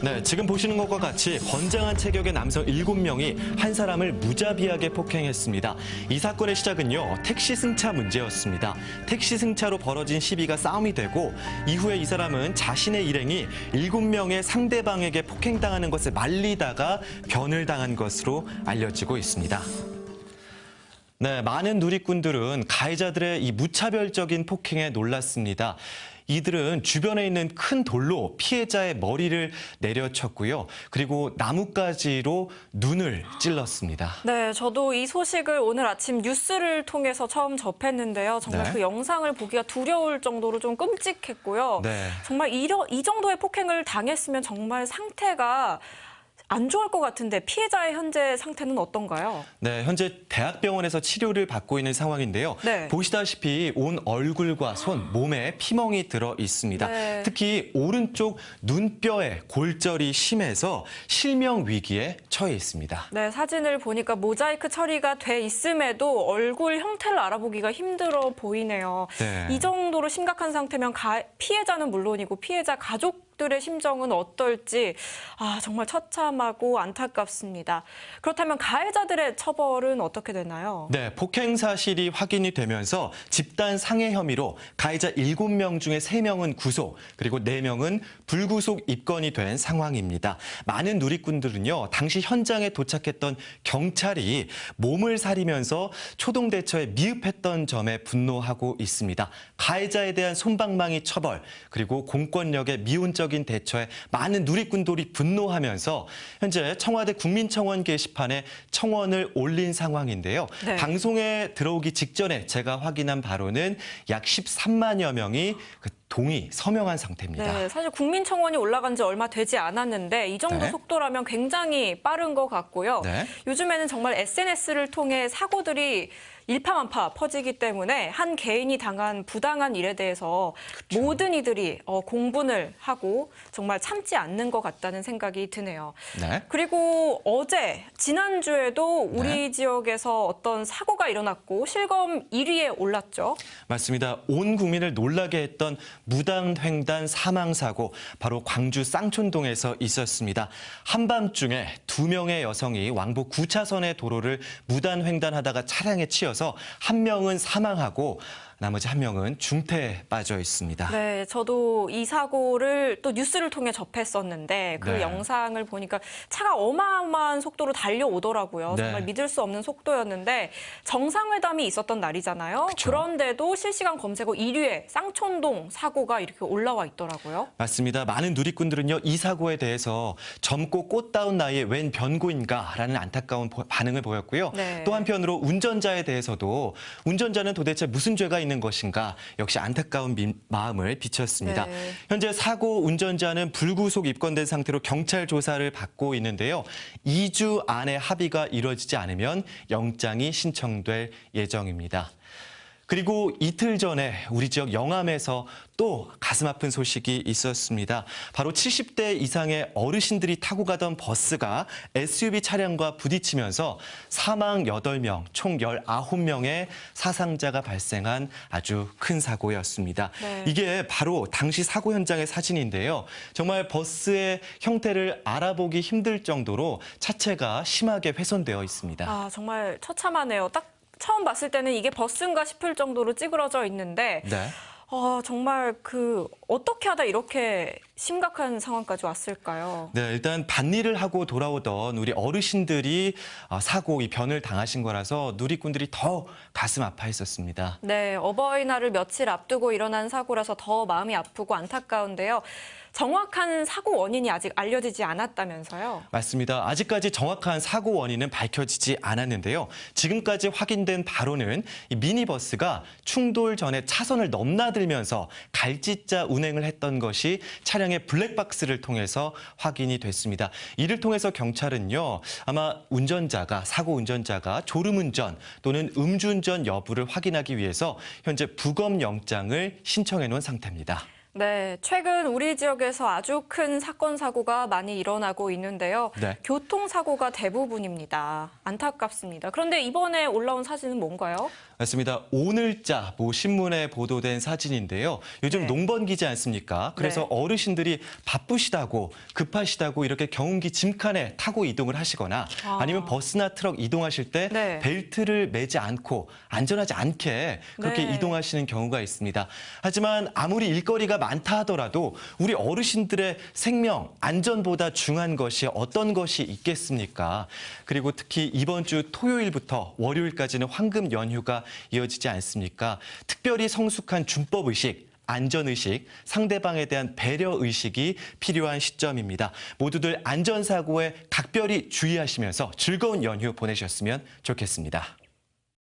네, 지금 보시는 것과 같이 건장한 체격의 남성 7명이 한 사람을 무자비하게 폭행했습니다. 이 사건의 시작은요, 택시 승차 문제였습니다. 택시 승차로 벌어진 시비가 싸움이 되고 이후에 이 사람은 자신의 일행이 7명의 상대방에게 폭행당하는 것을 말리다가 변을 당한 것으로 알려지고 있습니다. 네, 많은 누리꾼들은 가해자들의 이 무차별적인 폭행에 놀랐습니다. 이들은 주변에 있는 큰 돌로 피해자의 머리를 내려쳤고요. 그리고 나뭇가지로 눈을 찔렀습니다. 네, 저도 이 소식을 오늘 아침 뉴스를 통해서 처음 접했는데요. 정말 네. 그 영상을 보기가 두려울 정도로 좀 끔찍했고요. 네. 정말 이 정도의 폭행을 당했으면 정말 상태가 안 좋을 것 같은데 피해자의 현재 상태는 어떤가요? 네, 현재 대학병원에서 치료를 받고 있는 상황인데요. 네. 보시다시피 온 얼굴과 손, 몸에 피멍이 들어 있습니다. 네. 특히 오른쪽 눈뼈에 골절이 심해서 실명 위기에 처해 있습니다. 네, 사진을 보니까 모자이크 처리가 돼 있음에도 얼굴 형태를 알아보기가 힘들어 보이네요. 네. 이 정도로 심각한 상태면 피해자는 물론이고 피해자 가족들의 심정은 어떨지 정말 처참하고 안타깝습니다. 그렇다면 가해자들의 처벌은 어떻게 되나요? 네, 폭행 사실이 확인이 되면서 집단 상해 혐의로 가해자 7명 중에 3명은 구속, 그리고 4명은 불구속 입건이 된 상황입니다. 많은 누리꾼들은요, 당시 현장에 도착했던 경찰이 몸을 사리면서 초동 대처에 미흡했던 점에 분노하고 있습니다. 가해자에 대한 솜방망이 처벌, 그리고 공권력의 미온적인 대처에 많은 누리꾼들이 분노하면서 현재 청와대 국민청원 게시판에 청원을 올린 상황인데요. 네. 방송에 들어오기 직전에 제가 확인한 바로는 약 13만여 명이 동의, 서명한 상태입니다. 네, 사실 국민청원이 올라간 지 얼마 되지 않았는데 이 정도 네. 속도라면 굉장히 빠른 것 같고요. 네. 요즘에는 정말 SNS를 통해 사고들이 일파만파 퍼지기 때문에 한 개인이 당한 부당한 일에 대해서 그쵸. 모든 이들이 공분을 하고 정말 참지 않는 것 같다는 생각이 드네요. 네. 그리고 지난주에도 우리 네. 지역에서 어떤 사고가 일어났고 실검 1위에 올랐죠. 맞습니다. 온 국민을 놀라게 했던 무단횡단 사망사고, 바로 광주 쌍촌동에서 있었습니다. 한밤중에 2명의 여성이 왕복 9차선의 도로를 무단횡단하다가 차량에 치여서 한 명은 사망하고 나머지 한 명은 중태에 빠져 있습니다. 네, 저도 이 사고를 또 뉴스를 통해 접했었는데 그 네. 영상을 보니까 차가 어마어마한 속도로 달려오더라고요. 네. 정말 믿을 수 없는 속도였는데 정상회담이 있었던 날이잖아요. 그쵸. 그런데도 실시간 검색어 1위에 쌍촌동 사고가 이렇게 올라와 있더라고요. 맞습니다. 많은 누리꾼들은요, 이 사고에 대해서 젊고 꽃다운 나이에 웬 변고인가라는 안타까운 반응을 보였고요. 네. 또 한편으로 운전자에 대해서도 운전자는 도대체 무슨 죄가 있는 것인가, 역시 안타까운 마음을 비쳤습니다. 네. 현재 사고 운전자는 불구속 입건된 상태로 경찰 조사를 받고 있는데요. 2주 안에 합의가 이루어지지 않으면 영장이 신청될 예정입니다. 그리고 이틀 전에 우리 지역 영암에서 또 가슴 아픈 소식이 있었습니다. 바로 70대 이상의 어르신들이 타고 가던 버스가 SUV 차량과 부딪히면서 사망 8명, 총 19명의 사상자가 발생한 아주 큰 사고였습니다. 네. 이게 바로 당시 사고 현장의 사진인데요. 정말 버스의 형태를 알아보기 힘들 정도로 차체가 심하게 훼손되어 있습니다. 정말 처참하네요. 딱 처음 봤을 때는 이게 버스인가 싶을 정도로 찌그러져 있는데 네. 정말 어떻게 하다 이렇게 심각한 상황까지 왔을까요? 네, 일단 밭일을 하고 돌아오던 우리 어르신들이 사고, 이 변을 당하신 거라서 누리꾼들이 더 가슴 아파했었습니다. 네, 어버이날을 며칠 앞두고 일어난 사고라서 더 마음이 아프고 안타까운데요. 정확한 사고 원인이 아직 알려지지 않았다면서요? 맞습니다. 아직까지 정확한 사고 원인은 밝혀지지 않았는데요. 지금까지 확인된 바로는 이 미니버스가 충돌 전에 차선을 넘나들면서 갈짓자 운행을 했던 것이 차량의 블랙박스를 통해서 확인이 됐습니다. 이를 통해서 경찰은요, 아마 사고 운전자가 졸음운전 또는 음주운전 여부를 확인하기 위해서 현재 부검 영장을 신청해 놓은 상태입니다. 네, 최근 우리 지역에서 아주 큰 사건 사고가 많이 일어나고 있는데요. 네. 교통사고가 대부분입니다. 안타깝습니다. 그런데 이번에 올라온 사진은 뭔가요? 맞습니다. 오늘자 신문에 보도된 사진인데요. 요즘 네. 농번기지 않습니까? 그래서 네. 어르신들이 바쁘시다고 급하시다고 이렇게 경운기 짐칸에 타고 이동을 하시거나 아니면 버스나 트럭 이동하실 때 네. 벨트를 매지 않고 안전하지 않게 그렇게 네. 이동하시는 경우가 있습니다. 하지만 아무리 일거리가 많다 하더라도 우리 어르신들의 생명, 안전보다 중요한 것이 어떤 것이 있겠습니까? 그리고 특히 이번 주 토요일부터 월요일까지는 황금 연휴가 이어지지 않습니까? 특별히 성숙한 준법의식, 안전의식, 상대방에 대한 배려의식이 필요한 시점입니다. 모두들 안전사고에 각별히 주의하시면서 즐거운 연휴 보내셨으면 좋겠습니다.